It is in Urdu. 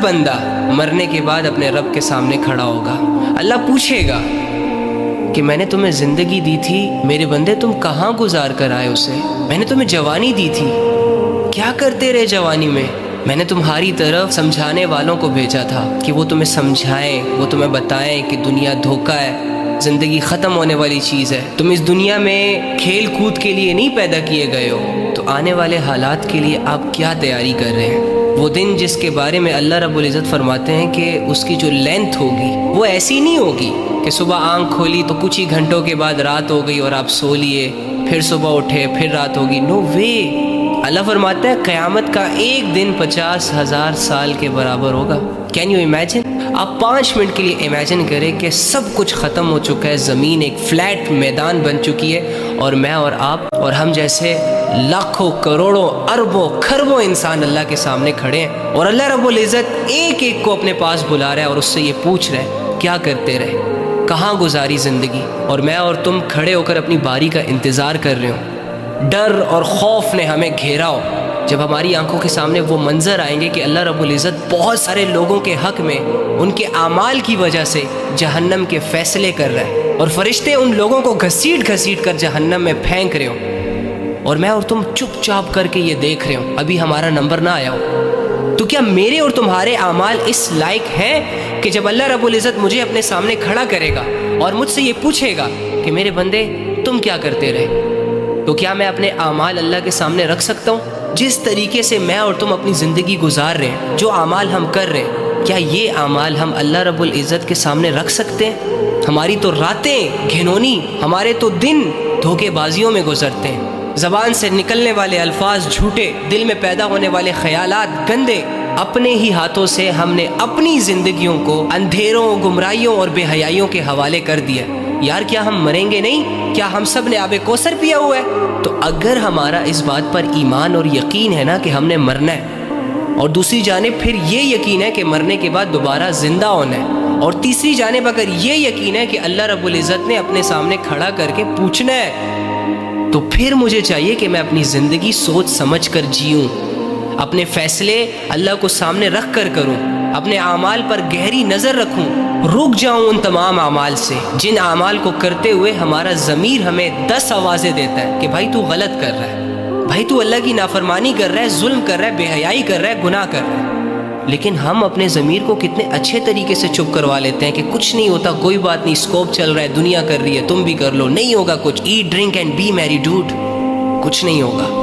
بندہ مرنے کے بعد اپنے رب کے سامنے کھڑا ہوگا. اللہ پوچھے گا کہ میں نے تمہیں زندگی دی تھی میرے بندے، تم کہاں گزار کر آئے اسے؟ میں نے تمہیں جوانی دی تھی، کیا کرتے رہے جوانی میں؟ میں نے تمہاری طرف سمجھانے والوں کو بھیجا تھا کہ وہ تمہیں سمجھائیں، وہ تمہیں بتائیں کہ دنیا دھوکہ ہے، زندگی ختم ہونے والی چیز ہے. تم اس دنیا میں کھیل کود کے لیے نہیں پیدا کیے گئے ہو. تو آنے والے حالات کے لیے آپ کیا تیاری کر رہے ہیں؟ وہ دن جس کے بارے میں اللہ رب العزت فرماتے ہیں کہ اس کی جو لینتھ ہوگی وہ ایسی نہیں ہوگی کہ صبح آنکھ کھولی تو کچھ ہی گھنٹوں کے بعد رات ہو گئی اور آپ سو لیے، پھر صبح اٹھے پھر رات ہوگی. نو وے. اللہ فرماتا ہے قیامت کا ایک دن 50,000 سال کے برابر ہوگا. Can you imagine? آپ 5 منٹ کے لیے امیجن کریں کہ سب کچھ ختم ہو چکا ہے، زمین ایک فلیٹ میدان بن چکی ہے، اور میں اور آپ اور ہم جیسے لاکھوں کروڑوں اربوں کھربوں انسان اللہ کے سامنے کھڑے ہیں، اور اللہ رب العزت ایک ایک کو اپنے پاس بلا رہا ہے اور اس سے یہ پوچھ رہا ہے کیا کرتے رہے، کہاں گزاری زندگی. اور میں اور تم کھڑے ہو کر اپنی باری کا انتظار کر رہے ہوں. ڈر اور خوف نے ہمیں گھیرا ہو. جب ہماری آنکھوں کے سامنے وہ منظر آئیں گے کہ اللہ رب العزت بہت سارے لوگوں کے حق میں ان کے اعمال کی وجہ سے جہنم کے فیصلے کر رہا ہے، اور فرشتے ان لوگوں کو گھسیٹ گھسیٹ کر جہنم میں پھینک رہے ہوں، اور میں اور تم چپ چاپ کر کے یہ دیکھ رہے ہوں ابھی ہمارا نمبر نہ آیا ہو. تو کیا میرے اور تمہارے اعمال اس لائق ہیں کہ جب اللہ رب العزت مجھے اپنے سامنے کھڑا کرے گا اور مجھ سے یہ پوچھے گا کہ میرے بندے تم کیا کرتے رہے، تو کیا میں اپنے اعمال اللہ کے سامنے رکھ سکتا ہوں؟ جس طریقے سے میں اور تم اپنی زندگی گزار رہے ہیں، جو اعمال ہم کر رہے ہیں، کیا یہ اعمال ہم اللہ رب العزت کے سامنے رکھ سکتے ہیں؟ ہماری تو راتیں گھنونی، ہمارے تو دن دھوکے بازیوں میں گزرتے ہیں. زبان سے نکلنے والے الفاظ جھوٹے، دل میں پیدا ہونے والے خیالات گندے. اپنے ہی ہاتھوں سے ہم نے اپنی زندگیوں کو اندھیروں، گمراہیوں اور بے حیائیوں کے حوالے کر دیا. یار کیا ہم مریں گے نہیں؟ کیا ہم سب نے آب کوثر پیا ہوا ہے؟ تو اگر ہمارا اس بات پر ایمان اور یقین ہے نا کہ ہم نے مرنا ہے، اور دوسری جانب پھر یہ یقین ہے کہ مرنے کے بعد دوبارہ زندہ ہونا ہے، اور تیسری جانب اگر یہ یقین ہے کہ اللہ رب العزت نے اپنے سامنے کھڑا کر کے پوچھنا ہے، تو پھر مجھے چاہیے کہ میں اپنی زندگی سوچ سمجھ کر جیوں، اپنے فیصلے اللہ کو سامنے رکھ کر کروں، اپنے اعمال پر گہری نظر رکھوں، رک جاؤں ان تمام اعمال سے جن اعمال کو کرتے ہوئے ہمارا ضمیر ہمیں 10 آوازیں دیتا ہے کہ بھائی تو غلط کر رہا ہے، بھائی تو اللہ کی نافرمانی کر رہا ہے، ظلم کر رہا ہے، بے حیائی کر رہا ہے، گناہ کر رہا ہے. لیکن ہم اپنے ضمیر کو کتنے اچھے طریقے سے چپ کروا لیتے ہیں کہ کچھ نہیں ہوتا، کوئی بات نہیں، اسکوپ چل رہا ہے، دنیا کر رہی ہے، تم بھی کر لو، نہیں ہوگا کچھ، ایٹ ڈرنک اینڈ بی میری ڈوڈ، کچھ نہیں ہوگا.